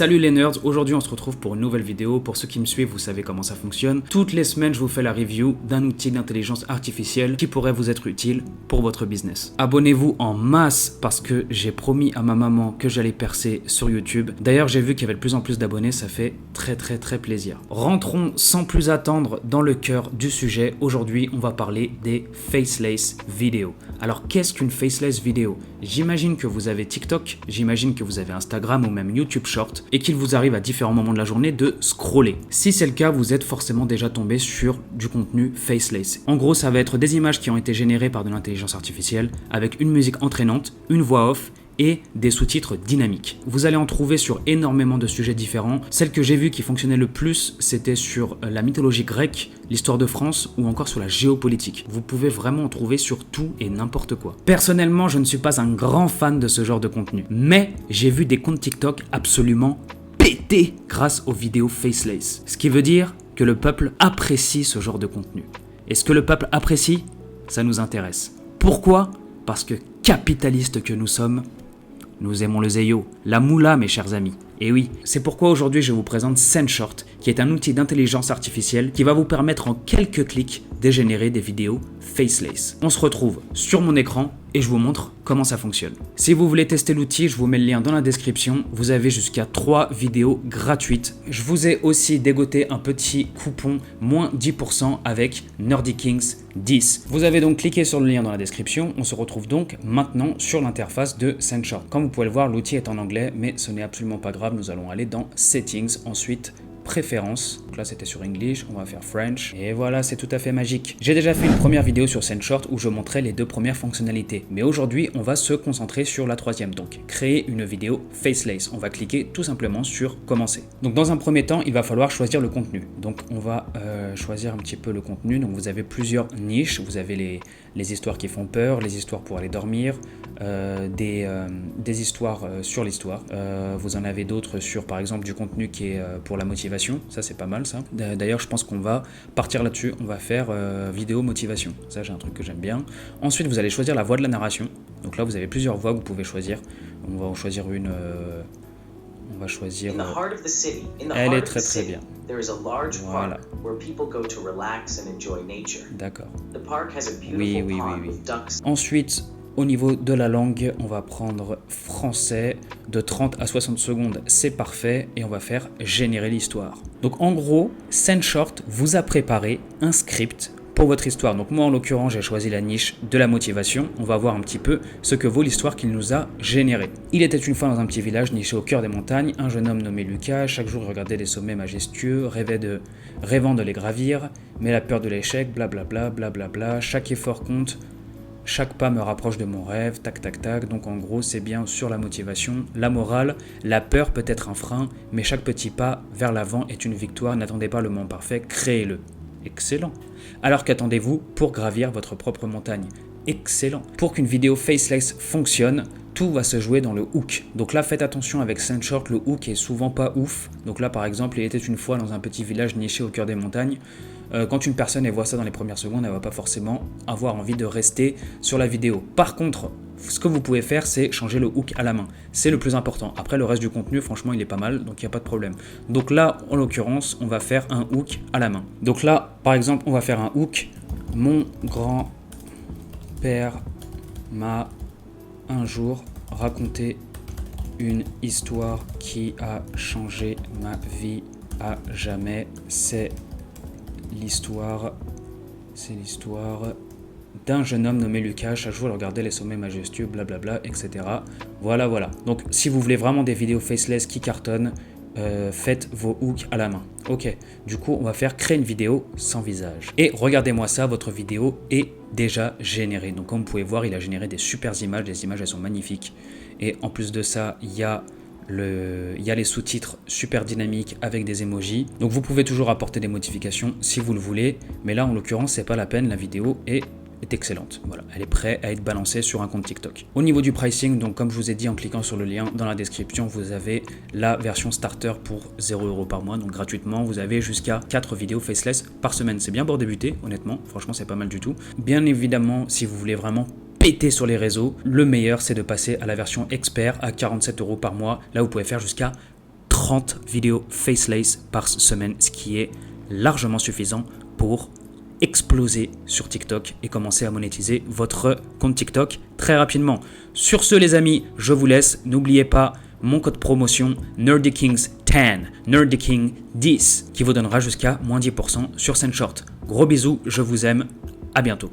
Salut les nerds, aujourd'hui on se retrouve pour une nouvelle vidéo. Pour ceux qui me suivent, vous savez comment ça fonctionne. Toutes les semaines, je vous fais la review d'un outil d'intelligence artificielle qui pourrait vous être utile pour votre business. Abonnez-vous en masse parce que j'ai promis à ma maman que j'allais percer sur YouTube. D'ailleurs, j'ai vu qu'il y avait de plus en plus d'abonnés, ça fait très plaisir. Rentrons sans plus attendre dans le cœur du sujet. Aujourd'hui, on va parler des faceless vidéos. Alors, qu'est-ce qu'une faceless vidéo? J'imagine que vous avez TikTok, j'imagine que vous avez Instagram ou même YouTube Short et qu'il vous arrive à différents moments de la journée de scroller. Si c'est le cas, vous êtes forcément déjà tombé sur du contenu faceless. En gros, ça va être des images qui ont été générées par de l'intelligence artificielle avec une musique entraînante, une voix off et des sous-titres dynamiques. Vous allez en trouver sur énormément de sujets différents. Celle que j'ai vue qui fonctionnait le plus, c'était sur la mythologie grecque, l'histoire de France ou encore sur la géopolitique. Vous pouvez vraiment en trouver sur tout et n'importe quoi. Personnellement, je ne suis pas un grand fan de ce genre de contenu, mais j'ai vu des comptes TikTok absolument péter grâce aux vidéos faceless. Ce qui veut dire que le peuple apprécie ce genre de contenu. Et ce que le peuple apprécie, ça nous intéresse. Pourquoi ? Parce que capitalistes que nous sommes, nous aimons le zéyo, la moula mes chers amis. Et oui, c'est pourquoi aujourd'hui je vous présente SendShort, qui est un outil d'intelligence artificielle qui va vous permettre en quelques clics de générer des vidéos faceless. On se retrouve sur mon écran et je vous montre comment ça fonctionne. Si vous voulez tester l'outil, je vous mets le lien dans la description. Vous avez jusqu'à 3 vidéos gratuites. Je vous ai aussi dégoté un petit coupon moins 10% avec Nerdy Kings 10. Vous avez donc cliqué sur le lien dans la description. On se retrouve donc maintenant sur l'interface de SendShort. Comme vous pouvez le voir, l'outil est en anglais, mais ce n'est absolument pas grave. Nous allons aller dans Settings, ensuite Préférences. Donc là c'était sur English, on va faire French. Et voilà, c'est tout à fait magique. J'ai déjà fait une première vidéo sur SendShort où je montrais les 2 premières fonctionnalités. Mais aujourd'hui, on va se concentrer sur la 3e. Donc, créer une vidéo faceless. On va cliquer tout simplement sur Commencer. Donc dans un premier temps, il va falloir choisir le contenu. Donc on va choisir un petit peu le contenu. Donc vous avez plusieurs niches. Vous avez les histoires qui font peur, les histoires pour aller dormir, des histoires sur l'histoire. Vous en avez d'autres sur par exemple du contenu qui est pour la motivation. Ça c'est pas mal ça. D'ailleurs je pense qu'on va partir là-dessus. On va faire vidéo motivation. Ça j'ai un truc que j'aime bien. Ensuite vous allez choisir la voix de la narration. Donc là vous avez plusieurs voix que vous pouvez choisir. On va en choisir une. On va choisir. Elle est très bien. Voilà. D'accord. Oui. Ensuite, au niveau de la langue, on va prendre français. De 30 à 60 secondes, c'est parfait. Et on va faire générer l'histoire. Donc en gros, SendShort vous a préparé un script pour votre histoire. Donc moi en l'occurrence j'ai choisi la niche de la motivation. On va voir un petit peu ce que vaut l'histoire qu'il nous a générée. Il était une fois dans un petit village niché au cœur des montagnes, un jeune homme nommé Lucas. Chaque jour il regardait des sommets majestueux, rêvant de les gravir, mais la peur de l'échec, blablabla, chaque effort compte. Chaque pas me rapproche de mon rêve, tac. Donc en gros, c'est bien sur la motivation, la morale. La peur peut être un frein, mais chaque petit pas vers l'avant est une victoire. N'attendez pas le moment parfait, créez-le. Excellent. Alors qu'attendez-vous pour gravir votre propre montagne? Excellent. Pour qu'une vidéo faceless fonctionne, tout va se jouer dans le hook. Donc là, faites attention avec SendShort, le hook est souvent pas ouf. Donc là, par exemple, il était une fois dans un petit village niché au cœur des montagnes. Quand une personne voit ça dans les premières secondes, elle va pas forcément avoir envie de rester sur la vidéo. Par contre, ce que vous pouvez faire, c'est changer le hook à la main. C'est le plus important. Après, le reste du contenu, franchement, il est pas mal, donc il n'y a pas de problème. Donc là, en l'occurrence, on va faire un hook à la main. Donc là, par exemple, on va faire un hook. Mon grand-père m'a un jour raconté une histoire qui a changé ma vie à jamais. C'est l'histoire d'un jeune homme nommé Lucas. Chaque jour il regardait les sommets majestueux, blablabla, etc. Voilà. Donc si vous voulez vraiment des vidéos faceless qui cartonnent, faites vos hooks à la main. Ok, du coup on va faire créer une vidéo sans visage. Et regardez-moi ça, votre vidéo est déjà générée. Donc comme vous pouvez voir, il a généré des super images. Les images elles sont magnifiques. Et en plus de ça, il y a les sous-titres super dynamiques avec des emojis. Donc vous pouvez toujours apporter des modifications si vous le voulez. Mais là en l'occurrence c'est pas la peine, la vidéo est excellente. Voilà, elle est prête à être balancée sur un compte TikTok. Au niveau du pricing, donc comme je vous ai dit en cliquant sur le lien dans la description, vous avez la version starter pour 0€ par mois. Donc gratuitement, vous avez jusqu'à 4 vidéos faceless par semaine. C'est bien pour débuter, honnêtement. Franchement, c'est pas mal du tout. Bien évidemment, si vous voulez vraiment péter sur les réseaux, le meilleur c'est de passer à la version expert à 47€ par mois. Là vous pouvez faire jusqu'à 30 vidéos faceless par semaine, ce qui est largement suffisant pour exploser sur TikTok et commencer à monétiser votre compte TikTok très rapidement. Sur ce les amis, je vous laisse. N'oubliez pas mon code promotion NerdyKings10, NerdyKing10 qui vous donnera jusqu'à moins 10% sur SendShort. Gros bisous, je vous aime, à bientôt.